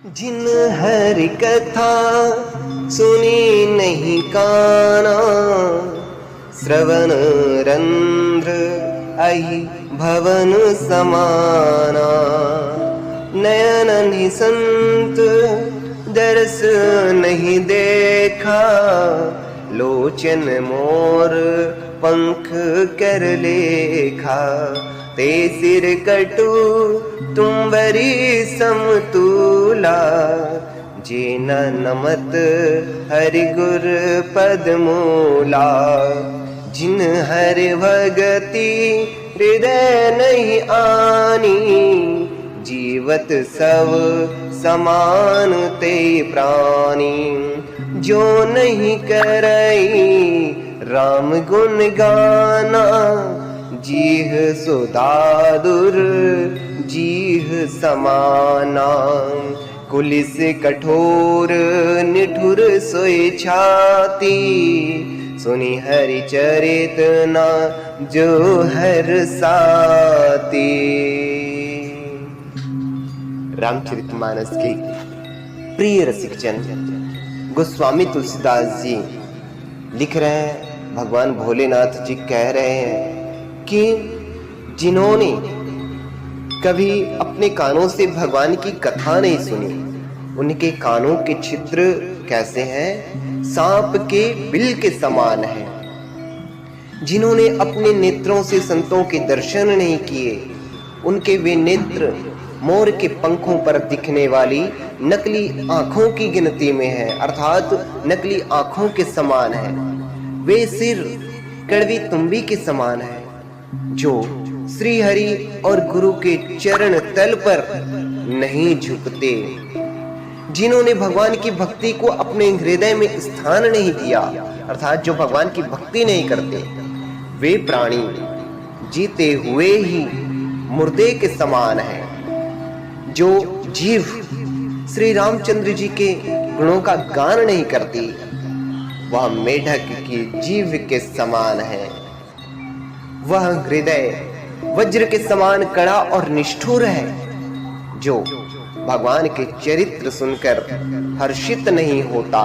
जिन हरि कथा सुनी नहीं काना, श्रवण रंध्र आई भवन समाना। नयन निसंत दर्श नहीं देखा, लोचन मोर पंख कर लेखा। ते सिर कटु तुम्बरी समतूला, जेना नमत हरि गुर पदमूला। जिन हरि भगति हृदय नहीं आनी, जीवत सब समान ते प्राणी। जो नहीं करई राम गुण गाना, जीह सुदादुर जीह समाना। कुलिस कठोर निठुर सोई छाती, सुनी हरि चरित ना जो हर साती। रामचरितमानस के प्रिय रसिक जन गोस्वामी तुलसीदास जी लिख रहे हैं, भगवान भोलेनाथ जी कह रहे हैं कि जिन्होंने कभी अपने कानों से भगवान की कथा नहीं सुनी, उनके कानों के छिद्र कैसे हैं? सांप के बिल के समान हैं। जिन्होंने अपने नेत्रों से संतों के दर्शन नहीं किए, उनके वे नेत्र मोर के पंखों पर दिखने वाली नकली आंखों की गिनती में है, अर्थात नकली आंखों के समान है। वे सिर कड़वी तुम्बी के समान है, जो श्री हरि और गुरु के चरण तल पर नहीं झुकते। जिन्होंने भगवान की भक्ति को अपने हृदय में स्थान नहीं दिया, अर्थात जो भगवान की भक्ति नहीं करते, वे प्राणी जीते हुए ही मुर्दे के समान है। जो जीव श्री रामचंद्र जी के गुणों का गान नहीं करती, वह मेढक की जीव के समान है। वह हृदय वज्र के समान कड़ा और निष्ठुर है, जो भगवान के चरित्र सुनकर हर्षित नहीं होता।